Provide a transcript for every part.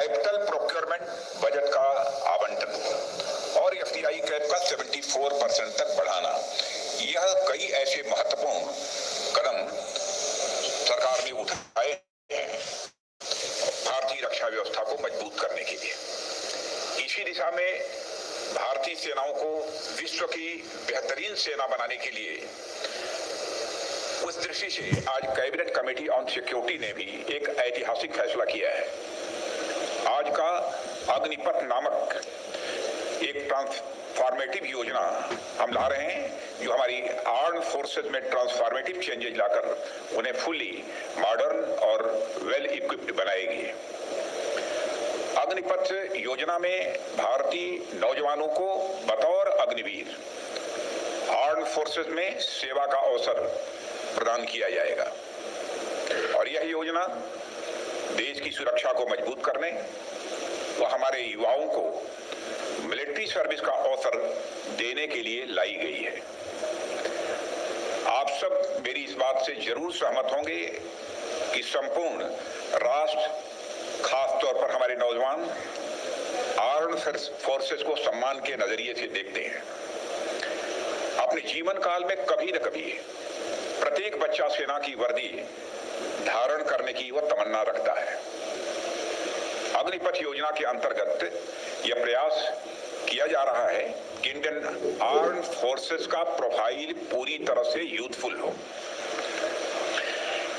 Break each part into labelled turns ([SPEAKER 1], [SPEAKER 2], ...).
[SPEAKER 1] Capital procurement budget का आवंटन और एफडीआई कैप का 74% तक बढ़ाना, यह कई ऐसे महत्वपूर्ण कदम सरकार ने उठाए हैं भारतीय रक्षा व्यवस्था को मजबूत करने के लिए। इसी दिशा में भारतीय सेनाओं को विश्व की बेहतरीन सेना बनाने के लिए उस दृष्टि से आज कैबिनेट कमेटी ऑन सिक्योरिटी ने भी एक ऐतिहासिक फैसला किया है। आज का अग्निपथ नामक एक ट्रांसफॉर्मेटिव योजना हम ला रहे हैं, जो हमारी आर्म्ड फोर्सेस में ट्रांसफॉर्मेटिव चेंजेज लाकर उन्हें फुल्ली मॉडर्न और वेल इक्विप्ड बनाएगी। अग्निपथ योजना में भारतीय नौजवानों को बतौर अग्निवीर आर्म्ड फोर्सेस में सेवा का अवसर प्रदान किया जाएगा और यह योजना देश की सुरक्षा को मजबूत करने व हमारे युवाओं को मिलिट्री सर्विस का अवसर देने के लिए लाई गई है। आप सब मेरी इस बात से जरूर सहमत होंगे कि संपूर्ण राष्ट्र, खास तौर पर हमारे नौजवान आर्म्ड फोर्सेस को सम्मान के नजरिए से देखते हैं। अपने जीवन काल में कभी न कभी प्रत्येक बच्चा सेना की वर्दी धारण करने की वह तमन्ना रखता है। अग्निपथ योजना के अंतर्गत यह प्रयास किया जा रहा है कि इंडियन आर्म्ड फोर्सेस का प्रोफाइल पूरी तरह से यूथफुल हो।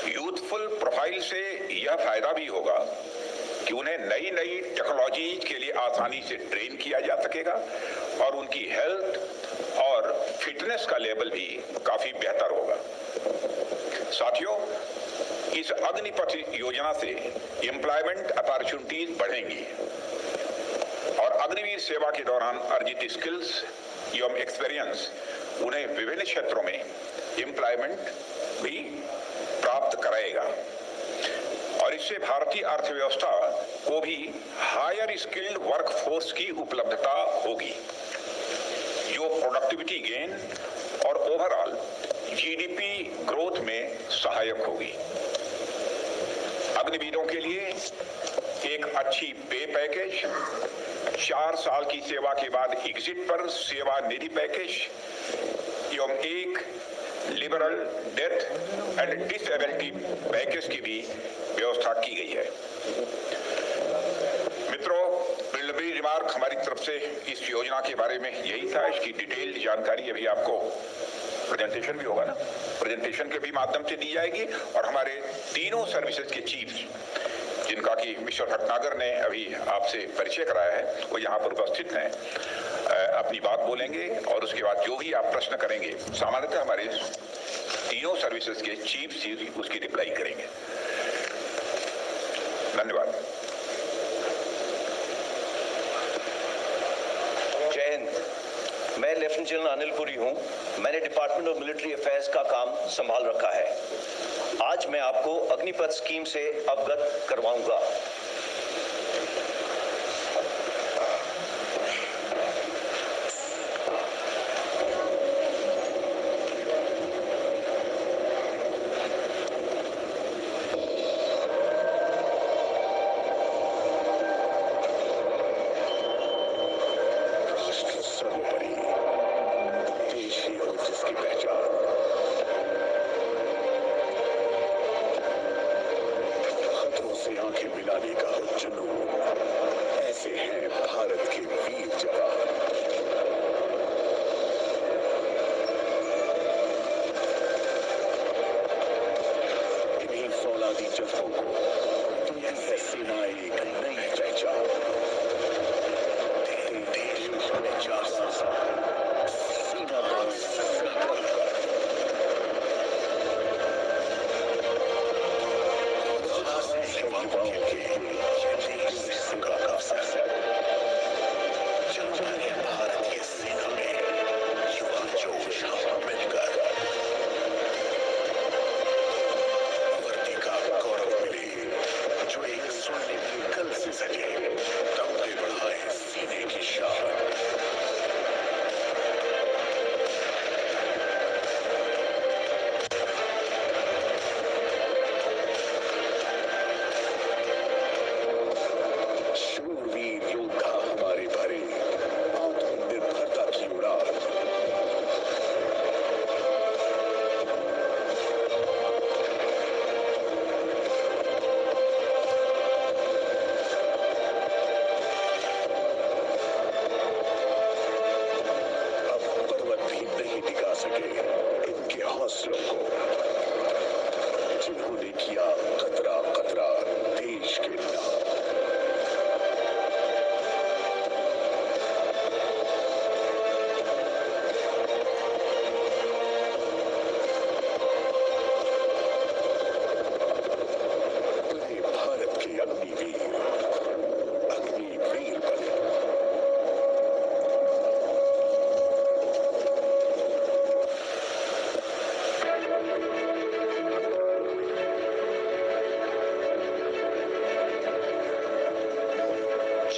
[SPEAKER 1] यूथफुल प्रोफाइल से यह फायदा भी होगा कि उन्हें नई नई टेक्नोलॉजी के लिए आसानी से ट्रेन किया जा सकेगा और उनकी हेल्थ और फिटनेस का लेवल भी काफी बेहतर होगा। साथियों, इस अग्निपथ योजना से एम्प्लॉयमेंट अपॉर्चुनिटीज बढ़ेंगी और अग्निवीर सेवा के दौरान अर्जित स्किल्स एवं एक्सपीरियंस उन्हें विभिन्न क्षेत्रों में एम्प्लॉयमेंट भी प्राप्त कराएगा और इससे भारतीय अर्थव्यवस्था को भी हायर स्किल्ड वर्कफोर्स की उपलब्धता होगी, जो प्रोडक्टिविटी गेन और ओवरऑल जीडीपी ग्रोथ में सहायक होगी। अग्निवीरों के लिए एक अच्छी पे पैकेज, 4 साल की सेवा के बाद एग्जिट पर सेवा निधि पैकेज एवं एक liberal death and disability package की भी व्यवस्था की गई है। मित्रों, प्रिलिमिनरी रिमार्क हमारी तरफ से इस योजना के बारे में यही था। इसकी डिटेल्ड जानकारी अभी आपको प्रेजेंटेशन भी होगा ना, प्रेजेंटेशन के भी माध्यम से दी जाएगी और हमारे तीनों सर्विसेज के चीफ्स, जिनका कि मिस्टर भटनागर ने अभी आपसे परिचय कराया है, वो यहाँ पर उपस्थित हैं, अपनी बात बोलेंगे और उसके बाद जो भी आप प्रश्न करेंगे सामान्यतः हमारे तीनों सर्विसेज के चीफ उसकी रिप्लाई करेंगे। धन्यवाद।
[SPEAKER 2] जय हिंद। मैं लेफ्टिनेंट जनरल अनिल पुरी हूं। मैंने डिपार्टमेंट ऑफ मिलिट्री अफेयर्स का काम संभाल रखा है। आज मैं आपको अग्निपथ स्कीम से अवगत करवाऊंगा।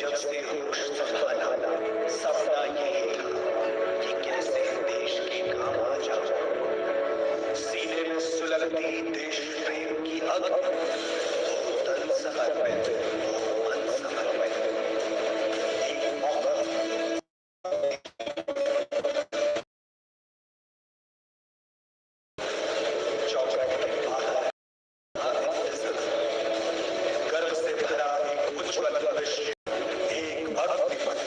[SPEAKER 3] जब से होश संभाला सपना यही था कि कैसे देश के काम आ जाऊं। सीने में सुलगती देश प्रेम की आग, तन समर्पित, मन समर्पित। एक मौका चौखट के बाहर गर्व से भरा एक उज्ज्वल भविष्य, एक अग्निपथ।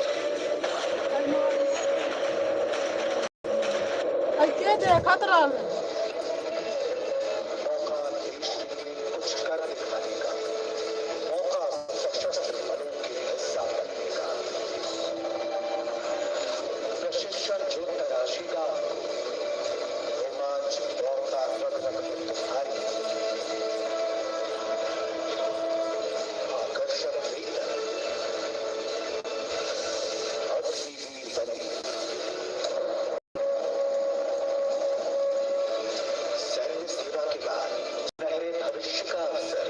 [SPEAKER 4] Aquí de Catral.
[SPEAKER 3] मौका देश के लिए कुछ कर दिखाने का, मौका सशस्त्र बलों के हिस्सा बनने का, प्रशिक्षण जो तराशी का, रोमांच दौड़ता रग रग में तुम्हारी, आकर्षक वेतन, अग्निवीर बने, सैन्य सेवा के बाद नहरे भविष्य का अवसर,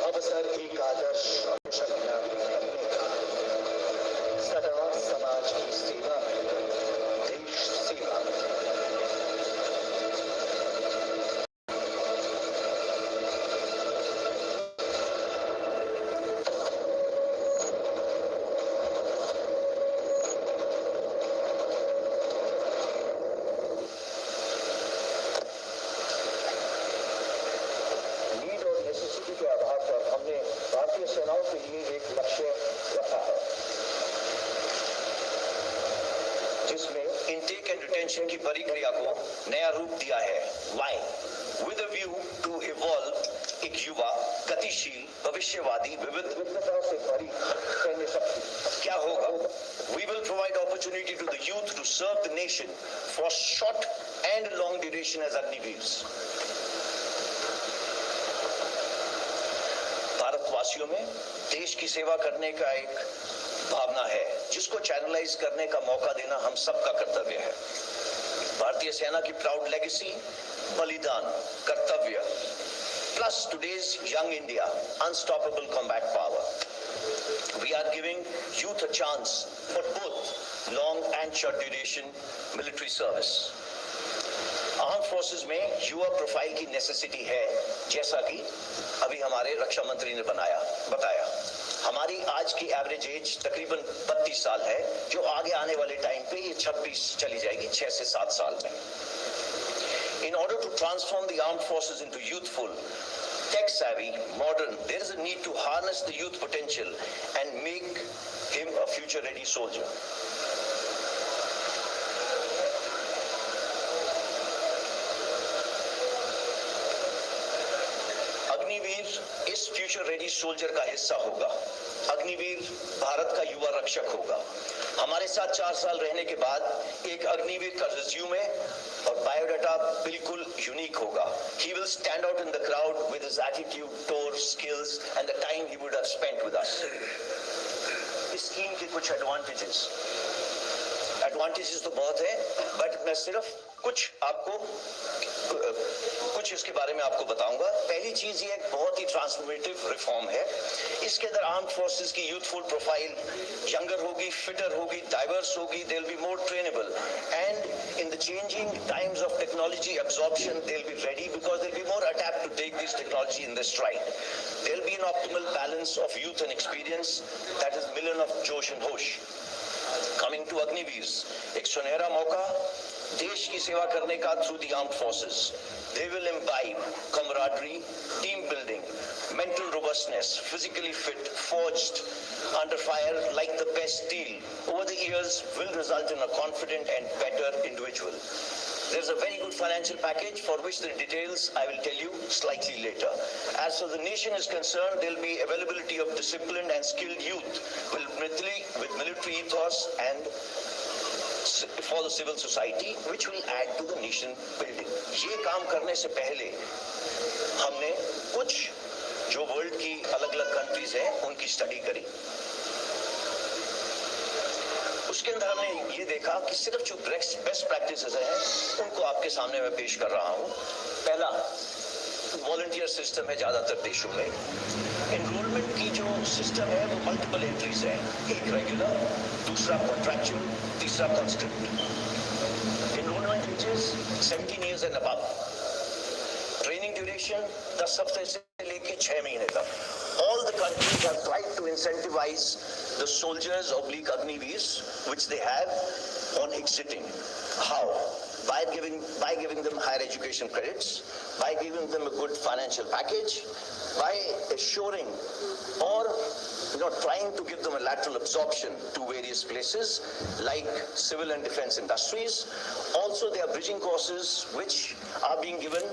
[SPEAKER 3] अवसर एक आदर्श कुशल नागरिक बनने का, सदा समाज की सेवा में, देश सेवा में। नीड और नेसेसिटी के आधार पर हमने भारतीय सेनाओं के लिए एक लक्ष्य रखा है, जिसमें
[SPEAKER 2] इनटेक एंड रिटेंशन की प्रक्रिया को नया रूप दिया है। Why with a view to evolve एक युवा गतिशील भविष्यवादी
[SPEAKER 3] विविधता से भरी सैन्य शक्ति।
[SPEAKER 2] क्या होगा? We will provide opportunity to the youth to serve the nation for short and long duration as Agniveers. भारतवासियों में देश की सेवा करने का एक भावना है, जिसको चैनलाइज करने का मौका देना हम सबका कर्तव्य है। भारतीय सेना की प्राउड लेगेसी, बलिदान, कर्तव्य, plus today's young India, unstoppable combat power. We are giving youth a chance for both long and short duration military service. Arm forces में युवा प्रोफाइल की नेसेसिटी है, जैसा कि अभी हमारे रक्षा मंत्री ने बताया। हमारी आज की एवरेज एज तकरीबन 32 साल है, जो आगे आने वाले टाइम पे ये 26 चली जाएगी, 6 से 7 साल में। In order to transform the armed forces into youthful, tech-savvy, modern, there is a need to harness the youth potential and make him a future-ready soldier. Agniveer इस फ्यूचर रेडी सोल्जर का हिस्सा होगा। अग्निवीर भारत का युवा रक्षक होगा। हमारे साथ 4 साल रहने के बाद एक अग्निवीर का रिज्यूमे और बायोडाटा बिल्कुल यूनिक होगा। He will stand out in the crowd with his attitude, tour, skills and the time he would have spent with us. इस स्कीम के कुछ एडवांटेजेस तो बहुत है, बट मैं सिर्फ कुछ इसके बारे में आपको बताऊंगा। पहली चीज ये बहुत ही ट्रांसफॉर्मेटिव रिफॉर्म है। इसके अंदर आर्म फोर्सेस की यूथफुल प्रोफाइल यंगर होगी, फिटर होगी, डाइवर्स होगी, they will be more trainable and in the changing times of technology absorption they will be ready because they will be more adapt to take this technology in this stride. There will be an optimal balance of youth and experience, that is मिलन of जोश and होश। Coming to Agniveers, एक सुनहरा मौका देश की सेवा करने का through the armed forces. They will imbibe camaraderie, team building, mental robustness, physically fit, forged under fire like the best steel. Over the years will result in a confident and better individual. There's a very good financial package for which the details I will tell you slightly later. As for the nation is concerned, there will be availability of disciplined and skilled youth with military ethos and for the civil society, which will add to the nation building. ये काम करने से पहले हमने कुछ जो world की अलग-अलग कंट्रीज हैं उनकी स्टडी करी। उसके अंदर हमने ये देखा कि सिर्फ जो बेस्ट प्रैक्टिसेस हैं उनको आपके सामने मैं पेश कर रहा हूं। पहला, वॉलंटियर सिस्टम है ज्यादातर देशों में। एनरोलमेंट की जो सिस्टम है वो मल्टीपल एंट्रीज है, एक रेगुलर, दूसरा कॉन्ट्रैक्चुअल, तीसरा constant. Enrolment ages 17 years and above. Training duration 10 हफ्ते से लेके 6 महीने तक। All the countries have tried to incentivize the soldiers oblique Agniveers, which they have, on exiting. How? By giving them higher education credits, by giving them a good financial package, by assuring or trying to give them a lateral absorption to various places like civil and defense industries. Also, there are bridging courses which are being given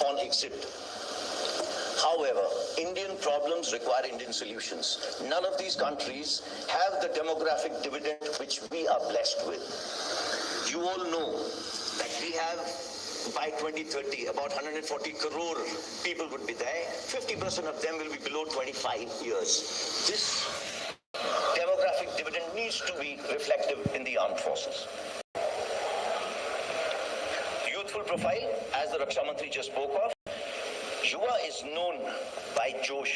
[SPEAKER 2] on exit. However, Indian problems require Indian solutions. None of these countries have the demographic dividend which we are blessed with. You all know that we have, by 2030, about 140 crore people would be there. 50% of them will be below 25 years. This demographic dividend needs to be reflective in the armed forces. Youthful profile, as the Raksha Mantri just spoke of, Yuva is known by Josh,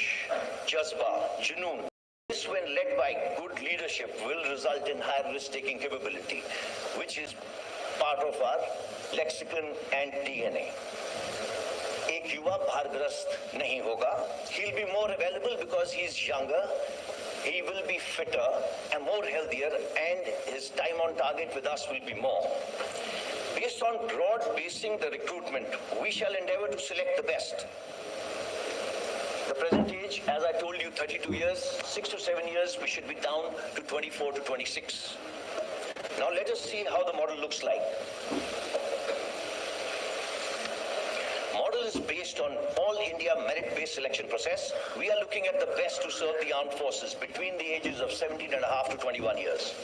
[SPEAKER 2] Jazba, Junoon. This, when led by good leadership, will result in higher risk-taking capability, which is part of our lexicon and DNA. एक युवा भारग्रस्त नहीं होगा. He'll be more available because he's younger. He will be fitter and more healthier, and his time on target with us will be more. Based on broad basing the recruitment, we shall endeavor to select the best. The present age, as I told you, 32 years, 6 to 7 years, we should be down to 24 to 26. Now let us see how the model looks like. Model is based on all India merit-based selection process. We are looking at the best to serve the armed forces between the ages of 17 and a half to 21 years.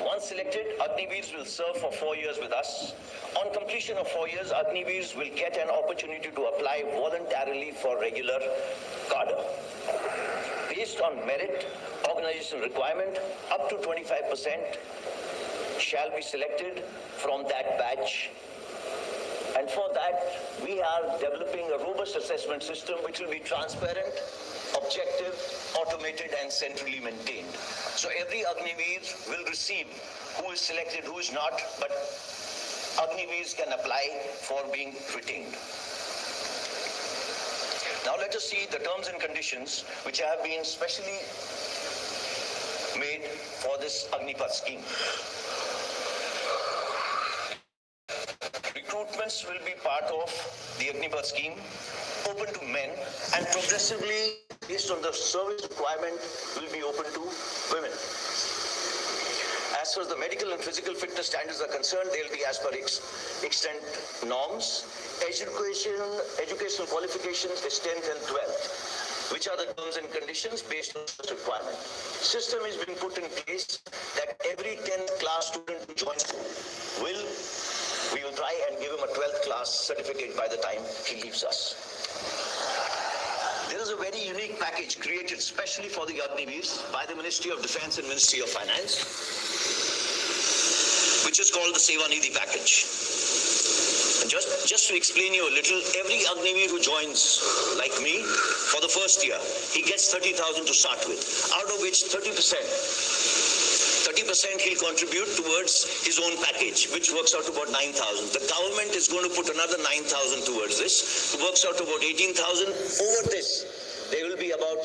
[SPEAKER 2] Once selected, Agniveers will serve for 4 years with us. On completion of 4 years, Agniveers will get an opportunity to apply voluntarily for regular cadre. Based on merit, organizational requirement, up to 25% shall be selected from that batch. And for that, we are developing a robust assessment system which will be transparent, objective, automated and centrally maintained. So every Agniveer will receive who is selected, who is not, but Agniveers can apply for being retained. Now let us see the terms and conditions which have been specially made for this Agnipath scheme. Recruitments will be part of the Agnipath scheme, open to men, and progressively, based on the service requirement, will be open to women. As far as the medical and physical fitness standards are concerned, they will be as per extent norms. Educational qualifications is 10th and 12th. Which are the terms and conditions based on this requirement? System is being put in place that every 10th class student who joins we will try and give him a 12th class certificate by the time he leaves us. There is a very unique package created specially for the Agniveers by the Ministry of Defence and Ministry of Finance, which is called the Seva Nidhi package. Just to explain you a little, every Agniveer who joins, like me, for the first year, he gets 30,000 to start with, out of which 30% he'll contribute towards his own package, which works out to about 9,000. The government is going to put another 9,000 towards this. It works out to about 18,000. Over this, there will be about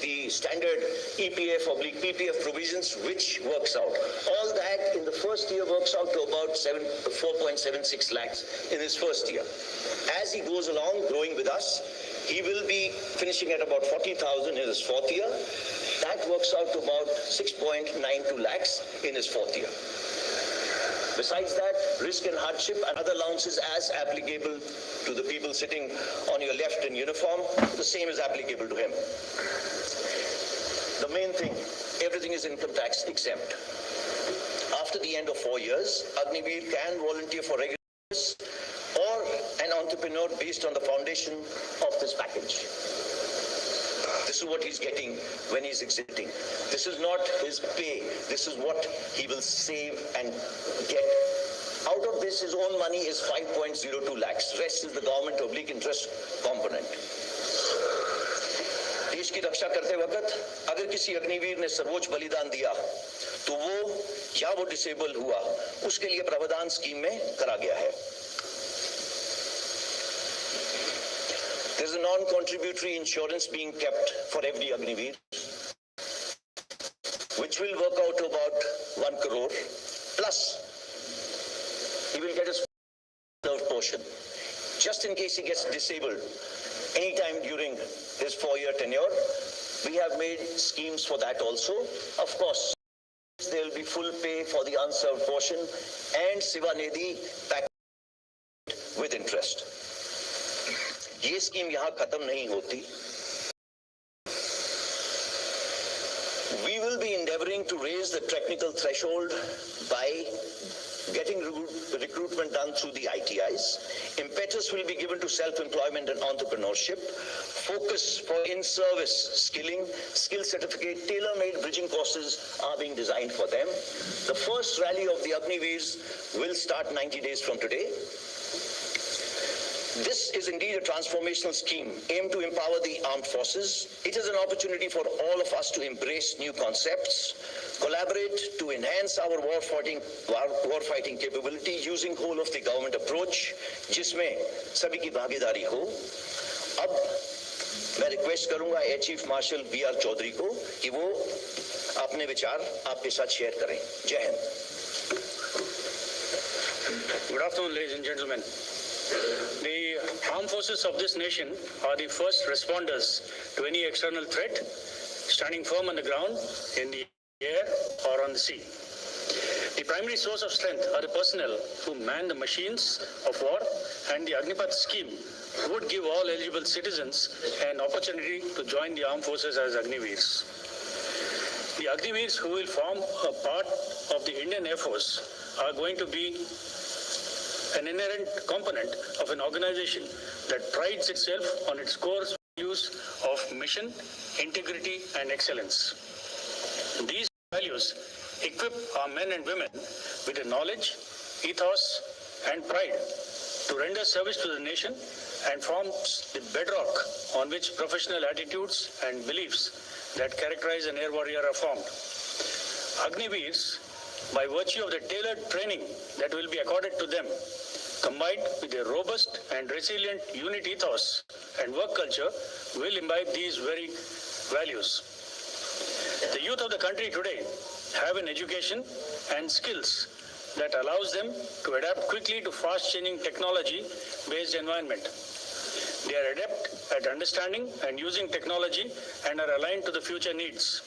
[SPEAKER 2] the standard EPF/PPF provisions, which works out. All that in the first year works out to about 4.76 lakhs in his first year. As he goes along, growing with us, he will be finishing at about 40,000 in his fourth year. That works out to about 6.92 lakhs in his fourth year. Besides that, risk and hardship and other allowances as applicable to the people sitting on your left in uniform, the same is applicable to him. The main thing, everything is income tax exempt. After the end of 4 years, Agniveer can volunteer for regular service or an entrepreneur based on the foundation of this package. This is what he's getting when he's exiting. This is not his pay. This is what he will save and get Out of this, his own money is 5.02 lakhs. Rest is the government oblique interest component. देश की रक्षा करते वक्त अगर किसी अग्निवीर ने सर्वोच्च बलिदान दिया तो वो डिसेबल हुआ, उसके लिए प्रावधान स्कीम में करा गया है. There is a non-contributory insurance being kept for every Agniveer, which will work out to about 1 crore. Plus, he will get his reserve portion, just in case he gets disabled anytime during his 4-year tenure. We have made schemes for that also. Of course, there will be full pay for the unserved portion and Sivanidhi package with interest. ये scheme यहाँ खत्म नहीं होती. We will be endeavoring to raise the technical threshold by getting recruitment done through the ITIs. Impetus will be given to self-employment and entrepreneurship. Focus for in-service skilling, skill certificate, tailor-made bridging courses are being designed for them. The first rally of the Agniveers will start 90 days from today. This is indeed a transformational scheme aimed to empower the armed forces. It is an opportunity for all of us to embrace new concepts, collaborate to enhance our war-fighting capability using whole of the government approach, जिसमें सभी की भागीदारी हो. अब मैं request करूंगा air chief marshal BR Chaudhary को कि वो अपने विचार आपके साथ शेयर करें. जय Hind.
[SPEAKER 5] Good afternoon, ladies and gentlemen. The armed forces of this nation are the first responders to any external threat, standing firm on the ground, in the air or on the sea. The primary source of strength are the personnel who man the machines of war, and the Agnipath scheme would give all eligible citizens an opportunity to join the armed forces as Agniveers. The Agniveers who will form a part of the Indian Air Force are going to be an inherent component of an organization that prides itself on its core values of mission, integrity, and excellence. These values equip our men and women with the knowledge, ethos, and pride to render service to the nation, and forms the bedrock on which professional attitudes and beliefs that characterize an air warrior are formed. Agniveers, by virtue of the tailored training that will be accorded to them, combined with a robust and resilient unit ethos and work culture, will imbibe these very values. The youth of the country today have an education and skills that allows them to adapt quickly to fast-changing technology-based environment. They are adept at understanding and using technology and are aligned to the future needs.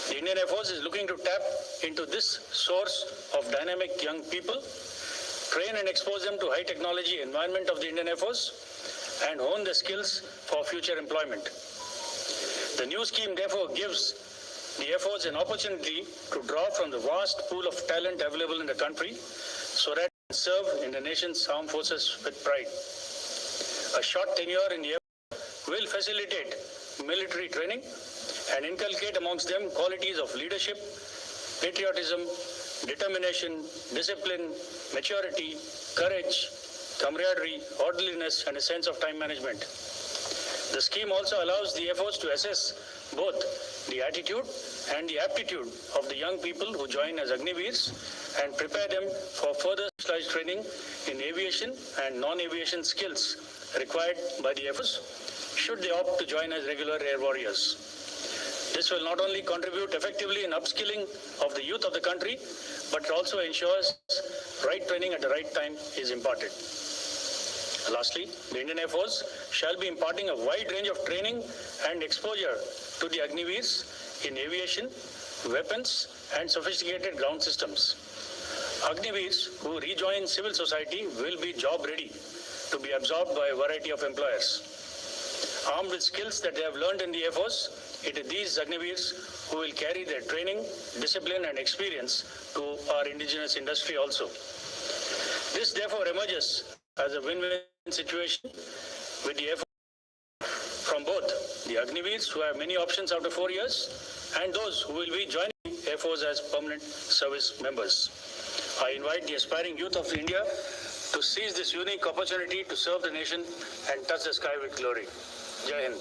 [SPEAKER 5] The Indian Air Force is looking to tap into this source of dynamic young people, train and expose them to high technology environment of the Indian Air Force, and hone their skills for future employment. The new scheme therefore gives the Air Force an opportunity to draw from the vast pool of talent available in the country so that it can serve in the nation's armed forces with pride. A short tenure in the Air Force will facilitate military training and inculcate amongst them qualities of leadership, patriotism, determination, discipline, maturity, courage, camaraderie, orderliness, and a sense of time management. The scheme also allows the Air Force to assess both the attitude and the aptitude of the young people who join as Agniveers and prepare them for further specialized training in aviation and non-aviation skills required by the Air Force, should they opt to join as regular air warriors. This will not only contribute effectively in upskilling of the youth of the country, but also ensures right training at the right time is imparted. Lastly, the Indian Air Force shall be imparting a wide range of training and exposure to the Agniveers in aviation, weapons, and sophisticated ground systems. Agniveers who rejoin civil society will be job ready to be absorbed by a variety of employers. Armed with skills that they have learned in the Air Force, it is these Agniveers who will carry their training, discipline, and experience to our indigenous industry also. This therefore emerges as a win-win situation with the Air Force from both the Agniveers who have many options after 4 years and those who will be joining Air Force as permanent service members. I invite the aspiring youth of India to seize this unique opportunity to serve the nation and touch the sky with glory. Jai Hind.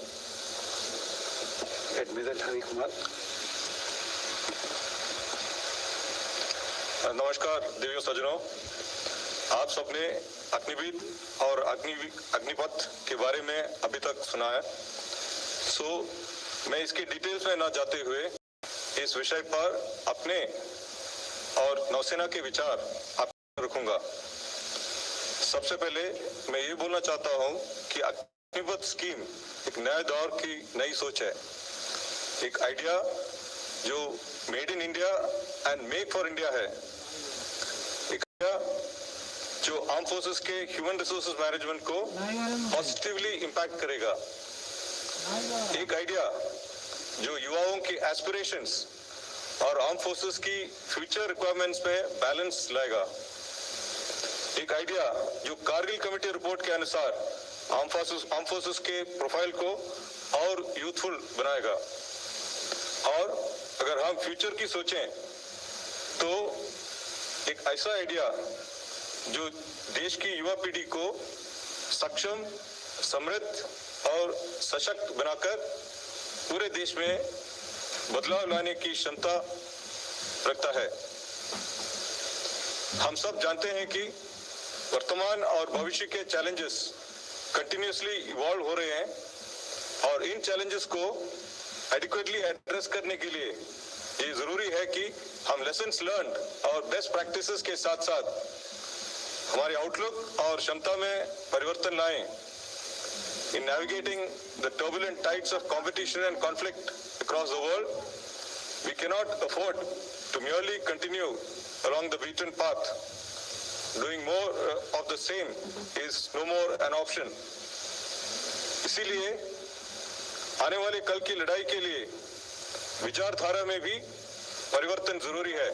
[SPEAKER 6] Admiral Hari Kumar.
[SPEAKER 7] नमस्कार देवियों सज्जनों, आप सबने अग्निवीर और अग्निपथ के बारे में अभी तक सुना है। मैं इसके डिटेल्स में ना जाते हुए इस विषय पर अपने और नौसेना के विचार आप रखूंगा। सबसे पहले मैं ये बोलना चाहता हूं कि अग्निपथ स्कीम एक नए दौर की नई सोच है, एक आइडिया जो made in India and make for India है, एक आइडिया जो आर्म फोर्सेस के ह्यूमन रिसोर्सेज मैनेजमेंट को पॉजिटिवली इम्पैक्ट करेगा, एक आइडिया जो युवाओं की एस्पिरेशंस और आर्म फोर्सेस की फ्यूचर रिक्वायरमेंट्स में बैलेंस लाएगा, एक आइडिया जो कारगिल कमेटी रिपोर्ट के अनुसार आर्म फोर्सेस के प्रोफाइल को और यूथफुल बनाएगा। और अगर हम फ्यूचर की सोचें तो एक ऐसा आइडिया जो देश की युवा पीढ़ी को सक्षम, समृद्ध और सशक्त बनाकर पूरे देश में बदलाव लाने की क्षमता रखता है। हम सब जानते हैं कि वर्तमान और भविष्य के चैलेंजेस कंटिन्यूअसली इवॉल्व हो रहे हैं और इन चैलेंजेस को एडिक्वेटली एड्रेस करने के लिए ये जरूरी है कि हम लेसन्स लर्न्ड और बेस्ट प्रैक्टिसेस के साथ साथ हमारी आउटलुक और क्षमता में परिवर्तन लाएं। In navigating the turbulent tides of competition and conflict across the world, we cannot afford to merely continue along the beaten path. Doing more of the same is no more an option. इसीलिए आने वाले कल की लड़ाई के लिए विचारधारा में भी परिवर्तन जरूरी है।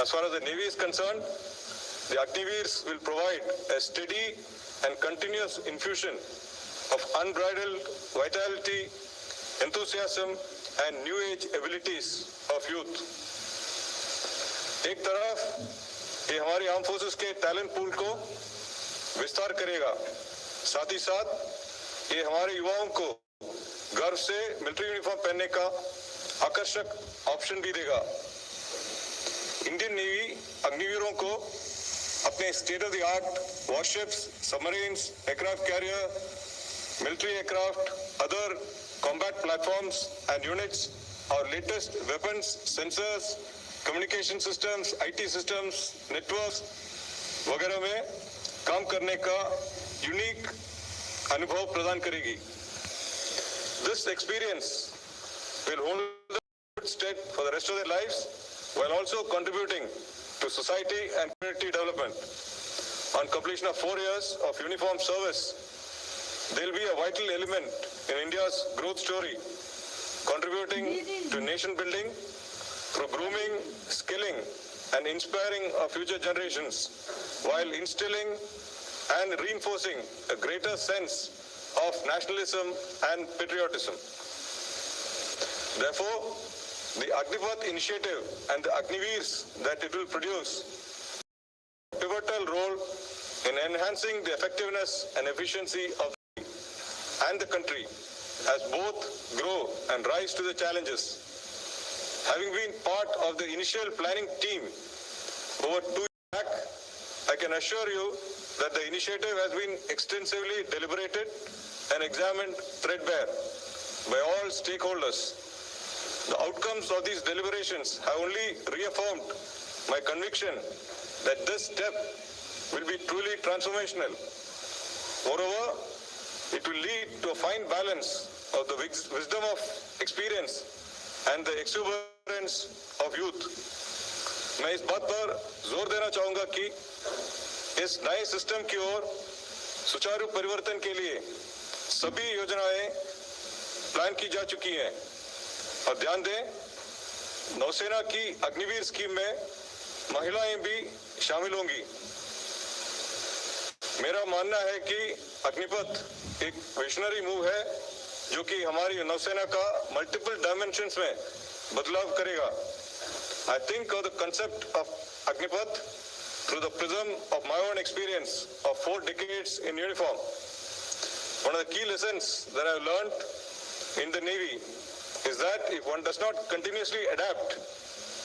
[SPEAKER 7] As far as the Navy is concerned, the Agniveers will provide a steady and continuous infusion of unbridled vitality, enthusiasm and new age abilities of youth. एक तरफ ये हमारी आर्म फोर्सेस के टैलेंट पूल को विस्तार करेगा, साथ ही साथ ये हमारे युवाओं को गर्व से मिलिट्री यूनिफॉर्म पहनने का आकर्षक ऑप्शन भी देगा। इंडियन नेवी अग्निवीरों को अपने state of the art warships, submarines, aircraft carrier, military aircraft, other combat platforms and units, our latest weapons, sensors, communication systems, IT systems, networks वगैरह में काम करने का यूनिक अनुभव प्रदान करेगी। This experience will hold them in good stead for the rest of their lives while also contributing to society and community development. On completion of 4 years of uniform service, they will be a vital element in India's growth story, contributing to nation building through grooming, skilling, and inspiring our future generations, while instilling and reinforcing a greater sense of nationalism and patriotism. Therefore, the Agnipath initiative and the Agniveers that it will produce a pivotal role in enhancing the effectiveness and efficiency of and the country as both grow and rise to the challenges. Having been part of the initial planning team over 2 years back, I can assure you that the initiative has been extensively deliberated and examined threadbare by all stakeholders. The outcomes of these deliberations have only reaffirmed my conviction that this step will be truly transformational. Moreover, it will lead to a fine balance of the wisdom of experience and the exuberance of youth. मैं इस बात पर जोर देना चाहूंगा कि इस नए सिस्टम की ओर सुचारू परिवर्तन के लिए सभी योजनाएं प्लान की जा चुकी हैं और ध्यान दें, नौसेना की अग्निवीर स्कीम में महिलाएं भी शामिल होंगी। मेरा मानना है कि अग्निपथ एक विजनरी मूव है जो कि हमारी नौसेना का मल्टीपल डायमेंशंस में बदलाव करेगा। I think of the concept of Agnipath through the prism of my own experience of 4 decades in uniform. One of the key lessons that I've learned in the Navy is that if one does not continuously adapt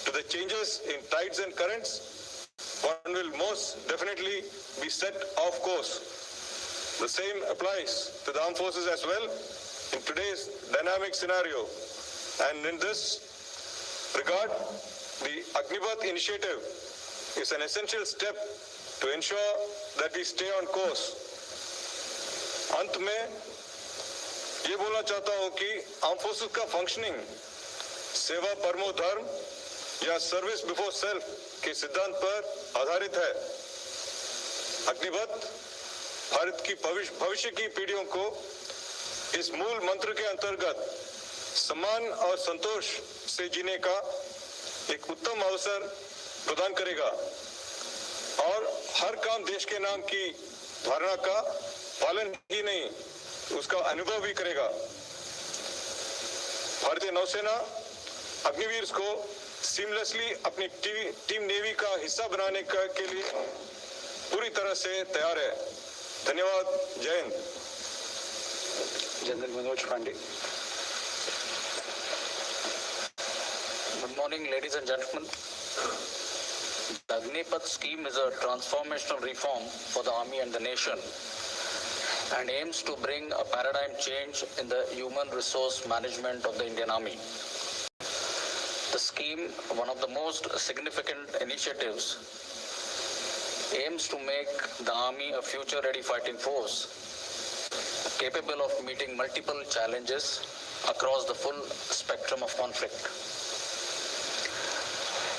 [SPEAKER 7] to the changes in tides and currents, one will most definitely be set off course. The same applies to the armed forces as well in today's dynamic scenario. And in this regard, the Agnipath initiative is an essential step to ensure that we stay on course. अंत में ये बोलना चाहता हूं कि arm forces का functioning सेवा परमो धर्म या सर्विस बिफोर सेल्फ के सिद्धांत पर आधारित है। अग्निपथ भारत की भविष्य की पीढ़ियों को इस मूल मंत्र के अंतर्गत सम्मान और संतोष से जीने का एक उत्तम अवसर प्रदान करेगा और हर काम देश के नाम की धारणा का पालन ही नहीं, उसका अनुभव भी करेगा। भारतीय नौसेना अग्निवीर को सीमलेसली अपनी टीम नेवी का हिस्सा बनाने के लिए पूरी तरह से तैयार है। धन्यवाद। जय Hind.
[SPEAKER 5] General Manoj Pandey.
[SPEAKER 6] Good morning, ladies and gentlemen. The Agnipath scheme is a transformational reform for the Army and the nation and aims to bring a paradigm change in the human resource management of the Indian Army. The scheme, one of the most significant initiatives, aims to make the Army a future-ready fighting force capable of meeting multiple challenges across the full spectrum of conflict.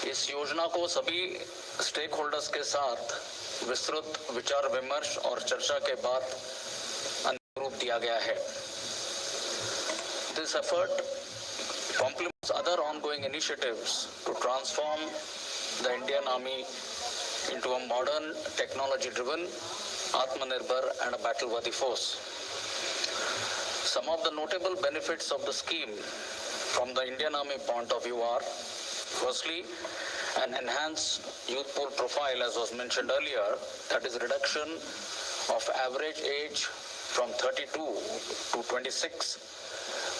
[SPEAKER 6] इस योजना को सभी stake holders के साथ विस्तृत विचार विमर्श और चर्चा के बाद अंतिम रूप दिया गया है। This effort complements other ongoing initiatives to transform the Indian Army into a modern, technology-driven, Atmanirbhar and a battle-worthy force. Some of the notable benefits of the scheme from the Indian Army point of view are: firstly, an enhanced youth pool profile, as was mentioned earlier, that is reduction of average age from 32 to 26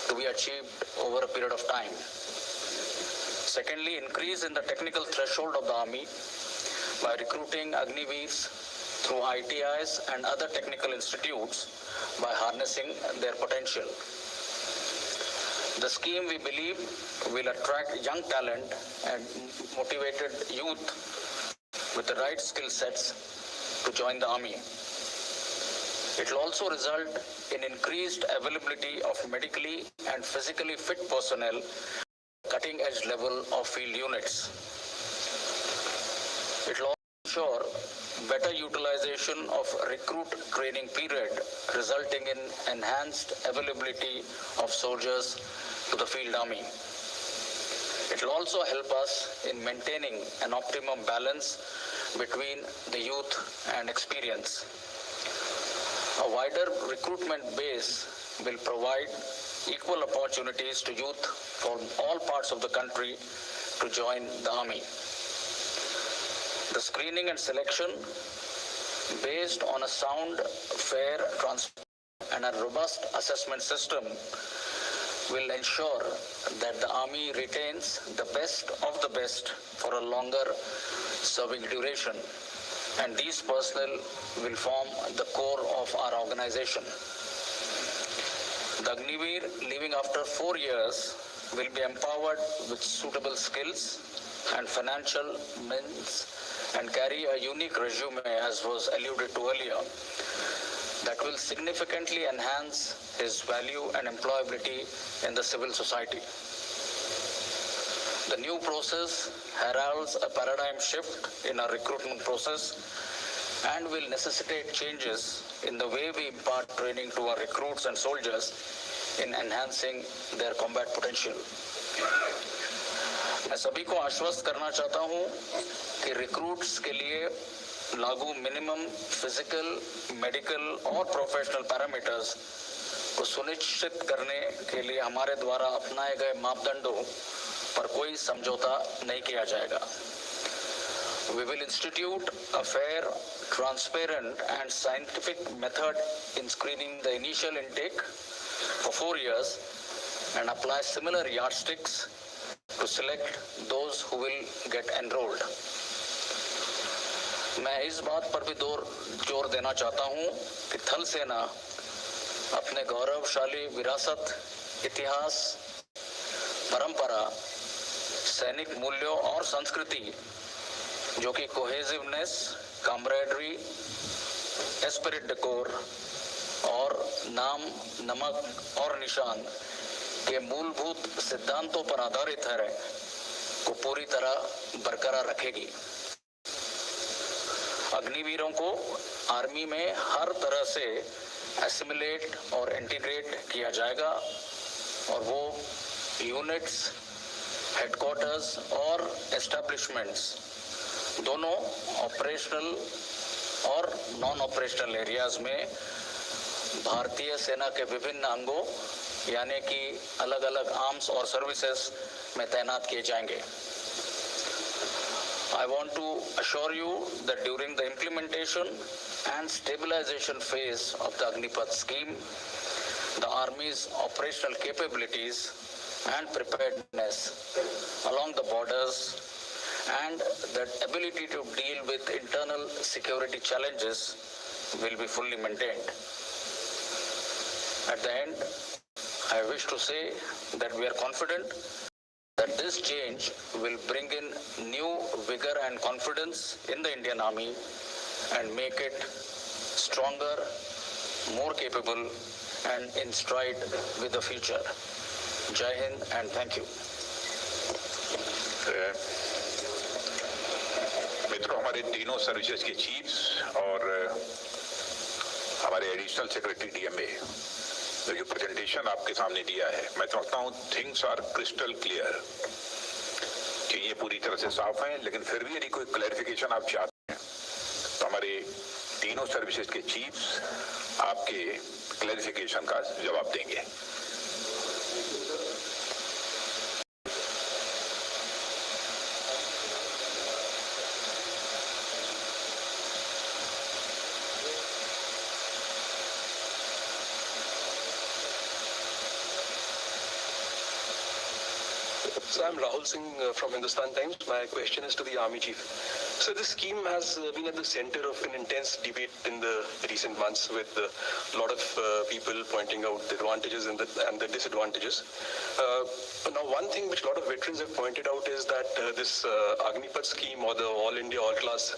[SPEAKER 6] to be achieved over a period of time. Secondly, increase in the technical threshold of the Army by recruiting Agniveers through ITIs and other technical institutes by harnessing their potential. The scheme, we believe, will attract young talent and motivated youth with the right skill sets to join the Army. It will also result in increased availability of medically and physically fit personnel, cutting-edge level of field units. It will also ensure better utilization of recruit training period, resulting in enhanced availability of soldiers to the field army. It will also help us in maintaining an optimum balance between the youth and experience. A wider recruitment base will provide equal opportunities to youth from all parts of the country to join the army. The screening and selection, based on a sound, fair, transparent, and a robust assessment system, will ensure that the Army retains the best of the best for a longer serving duration, and these personnel will form the core of our organization. The Agniveer, leaving after 4 years, will be empowered with suitable skills and financial means and carry a unique resume, as was alluded to earlier, that will significantly enhance his value and employability in the civil society. The new process heralds a paradigm shift in our recruitment process and will necessitate changes in the way we impart training to our recruits and soldiers in enhancing their combat potential. मैं सभी को आश्वस्त करना चाहता हूं कि recruits के लिए लागू मिनिमम फिजिकल, मेडिकल और प्रोफेशनल पैरामीटर्स को सुनिश्चित करने के लिए हमारे द्वारा अपनाए गए मापदंडों पर कोई समझौता नहीं किया जाएगा. We will institute a fair, transparent and scientific method in screening the initial intake for 4 years and apply similar yardsticks to select those who will get enrolled. मैं इस बात पर भी जोर देना चाहता हूं कि थल सेना अपने गौरवशाली विरासत, इतिहास, परंपरा, सैनिक मूल्यों और संस्कृति जो कि कोहेसिवनेस, कामरेडरी, एस्पिरिट डेकोर और नाम, नमक और निशान के मूलभूत सिद्धांतों पर आधारित है को पूरी तरह बरकरार रखेगी. अग्निवीरों को आर्मी में हर तरह से एसिमिलेट और इंटीग्रेट किया जाएगा और वो यूनिट्स, हेडक्वार्टर्स और एस्टेब्लिशमेंट्स दोनों ऑपरेशनल और नॉन ऑपरेशनल एरियाज में भारतीय सेना के विभिन्न अंगों यानी कि अलग अलग आर्म्स और सर्विसेज में तैनात किए जाएंगे. I want to assure you that during the implementation and stabilization phase of the Agnipath scheme, the Army's operational capabilities and preparedness along the borders and that ability to deal with internal security challenges will be fully maintained. At the end, I wish to say that we are confident that this change will bring in new vigor and confidence in the Indian Army and make it stronger, more capable and in stride with the future. Jai Hind and thank you.
[SPEAKER 1] मित्रों, हमारे तीनों services के chiefs और हमारे additional secretary DMA जो presentation आपके सामने दिया है, मैं समझता हूँ थिंग्स आर क्रिस्टल क्लियर कि ये पूरी तरह से साफ है. लेकिन फिर भी यदि कोई क्लैरिफिकेशन आप चाहते हैं तो हमारे तीनों सर्विसेज के चीफ्स आपके क्लैरिफिकेशन का जवाब देंगे.
[SPEAKER 8] So I'm Rahul Singh from Hindustan Times. My question is to the Army Chief. So this scheme has been at the center of an intense debate in the recent months with a lot of people pointing out the advantages and the disadvantages. Now one thing which a lot of veterans have pointed out is that this Agnipath scheme or the All India All Class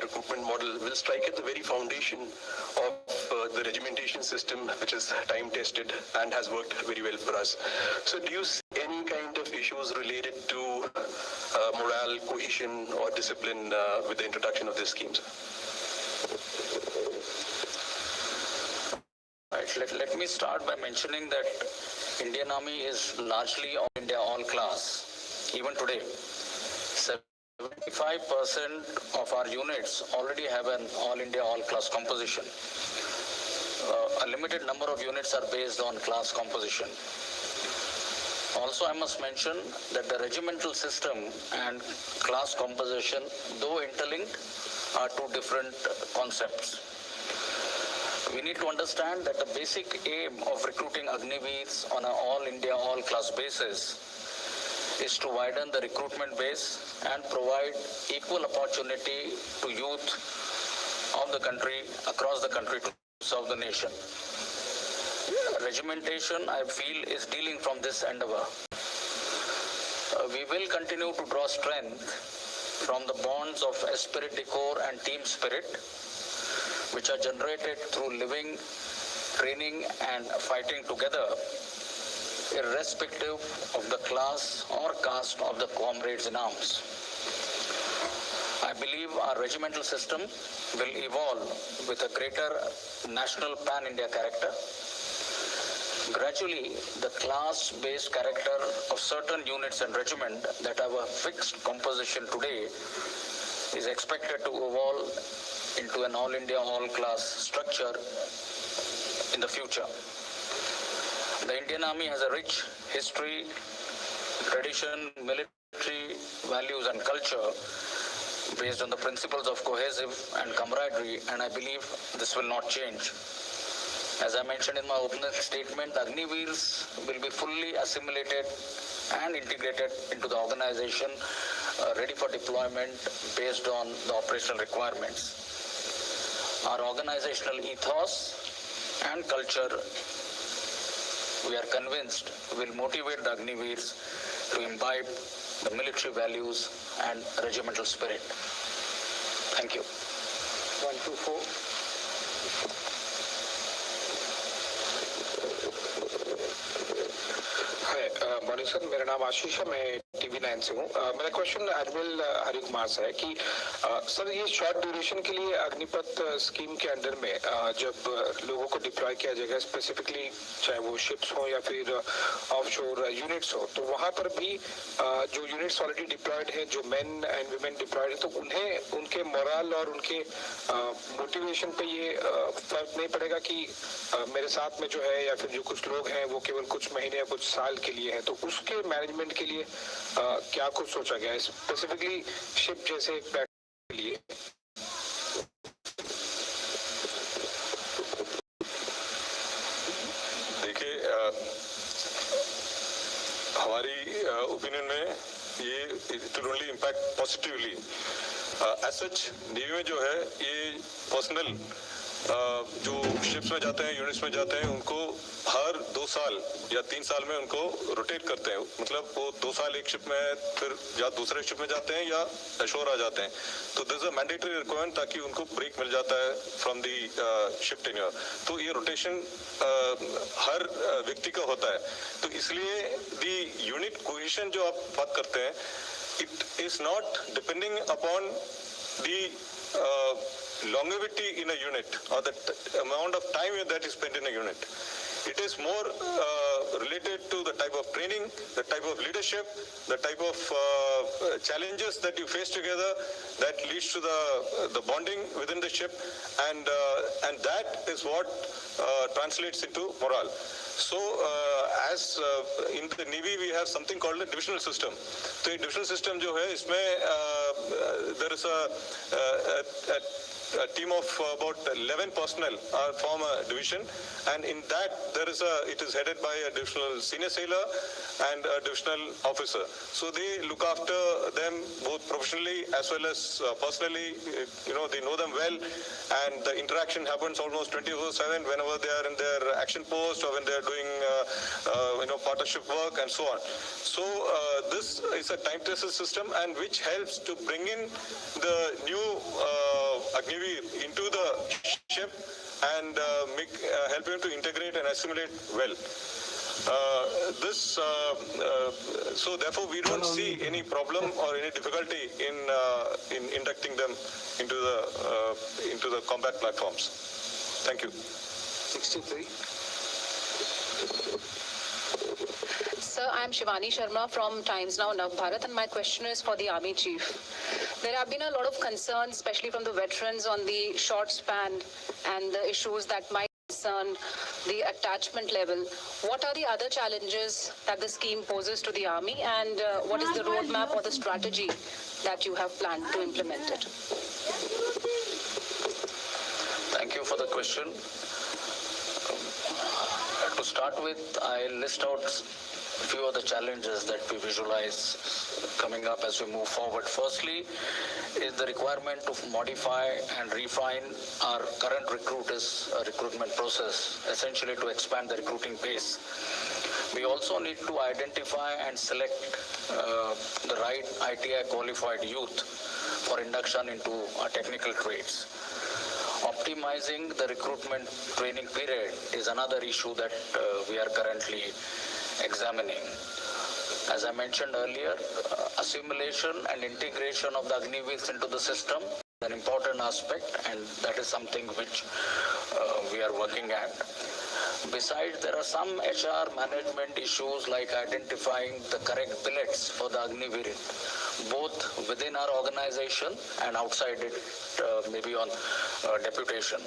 [SPEAKER 8] recruitment model will strike at the very foundation of the regimentation system, which is time tested and has worked very well for us. So do you see any kind of issues related to morale, cohesion or discipline with the introduction of these schemes?
[SPEAKER 6] Right, let me start by mentioning that Indian Army is largely All India All Class. Even today, 75% of our units already have an All India All Class composition. A limited number of units are based on class composition. Also, I must mention that the regimental system and class composition, though interlinked, are two different concepts. We need to understand that the basic aim of recruiting Agniveers on an all-India, all-class basis is to widen the recruitment base and provide equal opportunity to youth of the country, across the country, to serve the nation. Regimentation, I feel, is dealing from this endeavor. We will continue to draw strength from the bonds of esprit de corps and team spirit, which are generated through living, training and fighting together, irrespective of the class or caste of the comrades in arms. I believe our regimental system will evolve with a greater national pan-India character. Gradually, the class-based character of certain units and regiment that have a fixed composition today is expected to evolve into an all-India, all-class structure in the future. The Indian Army has a rich history tradition, military values and culture based on the principles of cohesive and camaraderie, and I believe this will not change. As I mentioned in my opening statement, the Agniveers will be fully assimilated and integrated into the organization, ready for deployment based on the operational requirements. Our organizational ethos and culture, we are convinced, will motivate the Agniveers to imbibe the military values and regimental spirit. Thank you.
[SPEAKER 9] 124. Morning sir, मेरा नाम आशीष है, मैं TV9 से हूँ। मेरा question admiral Hari Kumar से है कि सर ये शॉर्ट ड्यूरेशन के लिए अग्निपथ स्कीम के अंडर में जब लोगों को डिप्लॉय किया जाएगा, स्पेसिफिकली चाहे वो शिप्स हो या फिर ऑफशोर यूनिट्स हो, तो वहाँ पर भी जो यूनिट्स ऑलरेडी डिप्लॉयड हैं, जो मेन एंड वुमेन डिप्लॉयड है, तो उन्हें उनके मोरल और उनके मोटिवेशन पे ये फर्क नहीं पड़ेगा कि मेरे साथ में जो है या फिर जो कुछ लोग हैं वो केवल कुछ महीने या कुछ साल के लिए हैं, तो उसके मैनेजमेंट के लिए क्या कुछ सोचा गया है स्पेसिफिकली शिप जैसे के लिए?
[SPEAKER 7] देखिए, हमारी ओपिनियन में ये it will only impact positively. As such navy में जो है ये पर्सनल जो शिप्स में जाते हैं, यूनिट्स में जाते हैं, उनको हर 2 साल या 3 साल में उनको रोटेट करते हैं। मतलब वो 2 साल एक शिप में, फिर या दूसरे शिप में जाते हैं या अशोर आ जाते हैं। तो दिस अ मैंडेटरी रिक्वायरमेंट ताकि उनको ब्रेक मिल जाता है फ्रॉम दी शिप टेन्योर। तो ये रोटेशन हर व्यक्ति का होता है। तो इसलिए दी यूनिट कोहेशन जो आप बात करते हैं, it is not depending upon the longevity in a unit or the amount of time that is spent in a unit. It is more related to the type of training, the type of leadership, the type of challenges that you face together that leads to the bonding within the ship, and that is what translates into morale. So as in the Navy we have something called a divisional system. So a divisional system जो है इसमें there is a team of about 11 personnel form a division, and in that it is headed by a divisional senior sailor and a divisional officer. So they look after them both professionally as well as personally. They know them well, and the interaction happens almost 24/7 whenever they are in their action post or when they are doing partnership work and so on. So this is a time tested system, and which helps to bring in the new Agniveer into the ship and help him to integrate and assimilate well. So therefore we don't see any problem or any difficulty in inducting them into the combat platforms. Thank you.
[SPEAKER 9] 63.
[SPEAKER 10] Sir, I am Shivani Sharma from Times Now Navbharat, and my question is for the Army Chief. There have been a lot of concerns, especially from the veterans, on the short span and the issues that might concern the attachment level. What are the other challenges that the scheme poses to the Army, and what is the roadmap or the strategy that you have planned to implement it?
[SPEAKER 6] Thank you for the question. To start with, I'll list out a few of the challenges that we visualize coming up as we move forward. Firstly is the requirement to modify and refine our current recruitment process, essentially to expand the recruiting base. We also need to identify and select the right ITI qualified youth for induction into our technical trades. Optimizing the recruitment training period is another issue that we are currently examining. As I mentioned earlier, assimilation and integration of the Agniveers into the system is an important aspect, and that is something which we are working at. Besides, there are some HR management issues like identifying the correct billets for the Agniveer, both within our organization and outside it, maybe on deputation.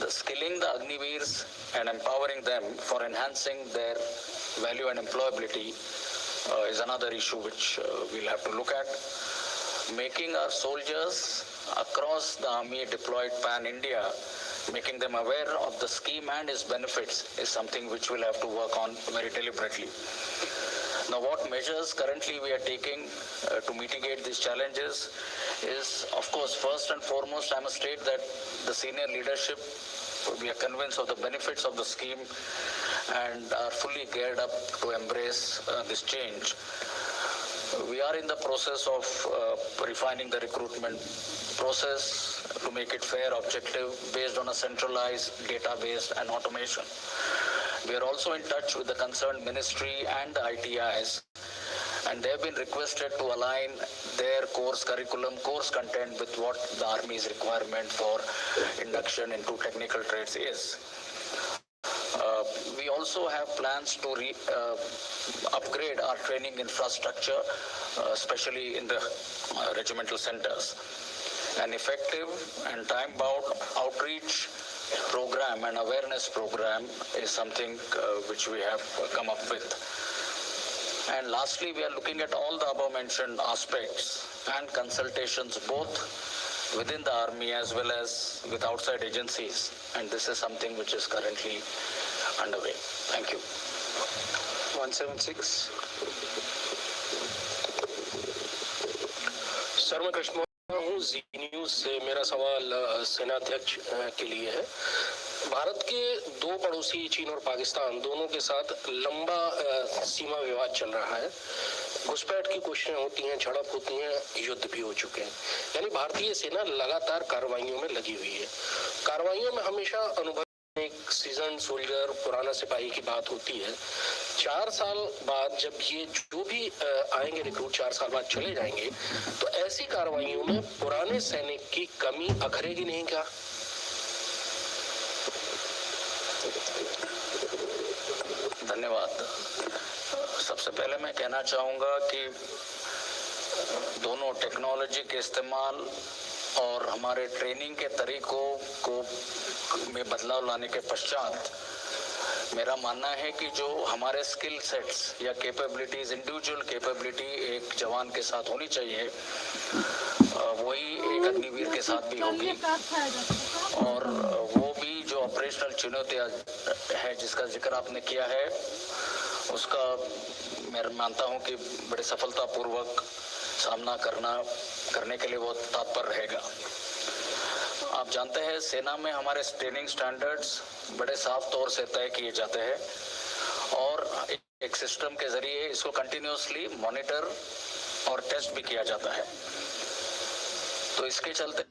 [SPEAKER 6] The skilling the Agniveers and empowering them for enhancing their value and employability is another issue which we'll have to look at. Making our soldiers across the army deployed pan-India, making them aware of the scheme and its benefits is something which we'll have to work on very deliberately. Now, what measures currently we are taking to mitigate these challenges is, of course, first and foremost, I must state that the senior leadership, we are convinced of the benefits of the scheme and are fully geared up to embrace this change. We are in the process of refining the recruitment process to make it fair, objective, based on a centralized database and automation. We are also in touch with the concerned ministry and the ITIs, and they have been requested to align their course curriculum, course content with what the Army's requirement for induction into technical trades is. We also have plans to upgrade our training infrastructure, especially in the regimental centers. An effective and time-bound outreach program and awareness program is something which we have come up with. And lastly, we are looking at all the above mentioned aspects and consultations both within the Army as well as with outside agencies, and this is something which is currently underway. Thank you.
[SPEAKER 9] 176. Sir मैं कृष्ण हूँ, जी news से। मेरा सवाल सेनाध्यक्ष के लिए है। भारत के दो पड़ोसी चीन और पाकिस्तान दोनों के साथ लंबा सीमा विवाद चल रहा है। घुसपैठ की कोशिशें होती हैं, झड़प होती हैं, युद्ध भी हो चुके हैं। यानी भारतीय सेना लगातार कार्रवाइयों में लगी हुई है। कार्रवाइयों में हमेशा अनुभव एक सीजन सोल्जर, पुराना सिपाही की बात होती है। 4 साल बाद जब ये जो भी आएंगे रिक्रूट 4 साल बाद चले जाएंगे, तो ऐसी कार्रवाइयों में पुराने सैनिक की कमी अखरेगी नहीं क्या?
[SPEAKER 6] धन्यवाद। सबसे पहले मैं कहना चाहूँगा कि दोनों टेक्नोलॉजी के इस्तेमाल और हमारे ट्रेनिंग के तरीकों को में बदलाव लाने के पश्चात मेरा मानना है कि जो हमारे स्किल सेट्स या कैपेबिलिटीज, इंडिविजुअल कैपेबिलिटी एक जवान के साथ होनी चाहिए, वही एक अग्निवीर के साथ भी होगी। और वो भी जो ऑपरेशनल चुनौतियाँ है जिसका जिक्र आपने किया है, उसका मैं मानता हूँ कि बड़े सफलतापूर्वक सामना करने के लिए वो तत्पर रहेगा। आप जानते हैं सेना में हमारे ट्रेनिंग स्टैंडर्ड्स बड़े साफ तौर से तय किए जाते हैं और एक सिस्टम के जरिए इसको कंटिन्यूअसली मॉनिटर और टेस्ट भी किया जाता है। तो इसके चलते